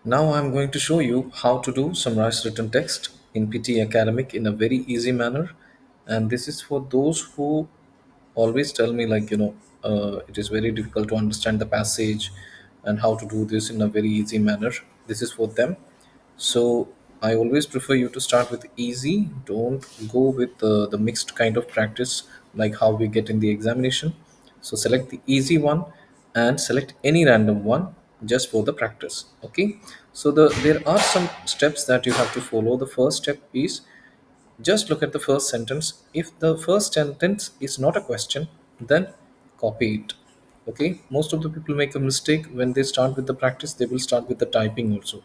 Now I'm going to show you how to do summarized written text in PTE Academic in a very easy manner. And this is for those who always tell me it is very difficult to understand the passage and how to do this in a very easy manner. This is for them. So I always prefer you to start with easy. Don't go with the mixed kind of practice like how we get in the examination. So select the easy one and select any random one just for the practice. Okay. So there are some steps that you have to follow. The first step is just look at the first sentence. If the first sentence is not a question, then copy it. Okay, most of the people make a mistake when they start with the practice, they will start with the typing also.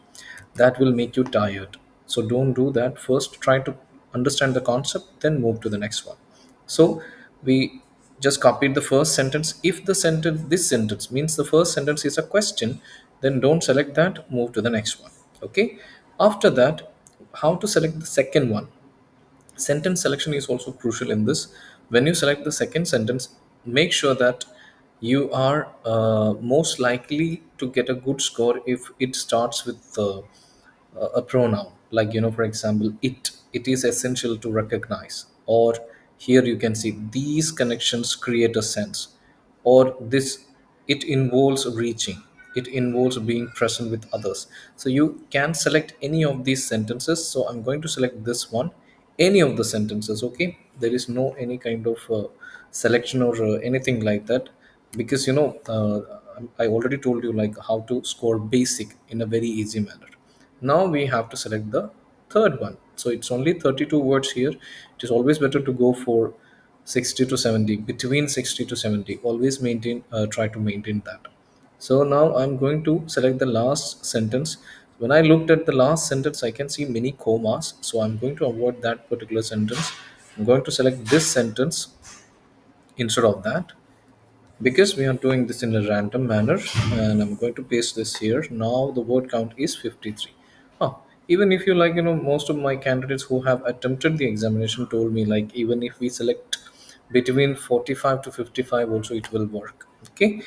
That will make you tired. So don't do that. First, try to understand the concept, then move to the next one. So we just copied the first sentence. If this sentence means the first sentence is a question, then don't select that, move to the next one. Okay, after that, how to select the second one? Sentence selection is also crucial in this. When you select the second sentence, make sure that you are most likely to get a good score if it starts with a pronoun, like for example, it is essential to recognize, or here you can see these connections create a sense, or this, it involves reaching, it involves being present with others. So you can select any of these sentences. So I'm going to select this one, any of the sentences. Okay, there is no any kind of selection or anything like that, because I already told you like how to score basic in a very easy manner. Now we have to select the third one. So it's only 32 words here. It is always better to go for 60 to 70, between 60 to 70. Always maintain, try to maintain that. So now I'm going to select the last sentence. When I looked at the last sentence, I can see many commas. So I'm going to avoid that particular sentence. I'm going to select this sentence instead of that, because we are doing this in a random manner, and I'm going to paste this here. Now the word count is 53. Huh. Even if you most of my candidates who have attempted the examination told me like even if we select between 45 to 55 also it will work. Okay,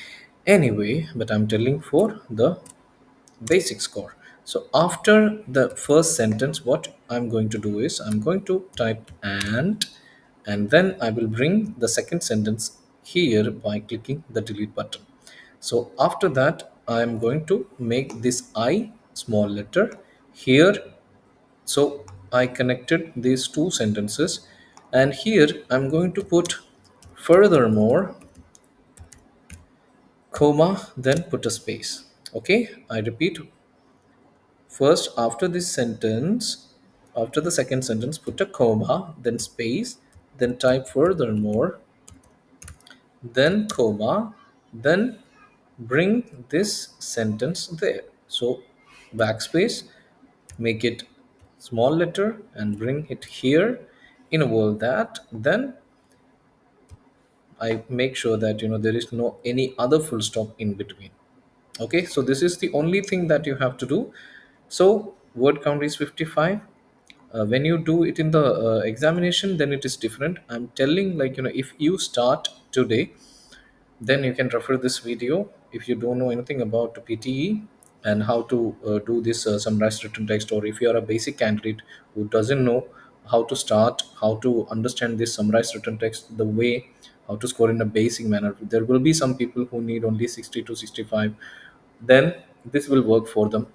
anyway, but I'm telling for the basic score. So after the first sentence, what I'm going to do is I'm going to type and then I will bring the second sentence here by clicking the delete button. So after that, I'm going to make this I small letter here. So I connected these two sentences, and here I'm going to put furthermore, comma, then put a space. Okay, I repeat. First, after this sentence, after the second sentence, put a comma, then space, then type furthermore, then comma, then bring this sentence there. So, backspace, make it small letter and bring it here in a world that, then I make sure that there is no any other full stop in between. Okay, so this is the only thing that you have to do. So word count is 55. When you do it in the examination, then it is different. I'm telling if you start today, then you can refer this video if you don't know anything about PTE and how to do this summarized written text, or if you are a basic candidate who doesn't know how to start, how to understand this summarized written text, the way how to score in a basic manner. There will be some people who need only 60 to 65. Then this will work for them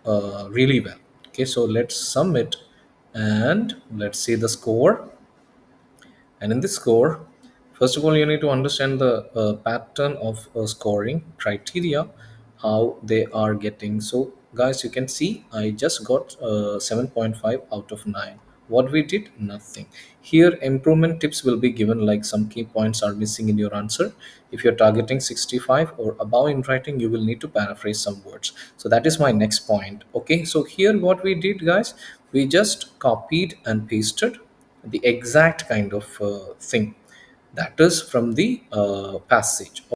really well. Okay, so let's submit and let's see the score. And in this score, first of all, you need to understand the pattern of scoring criteria, how they are getting. So, guys, you can see I just got 7.5 out of 9. What we did? Nothing. Here, improvement tips will be given, like some key points are missing in your answer. If you're targeting 65 or above in writing, you will need to paraphrase some words. So, that is my next point. Okay, so here, what we did, guys, we just copied and pasted the exact kind of thing that is from the passage.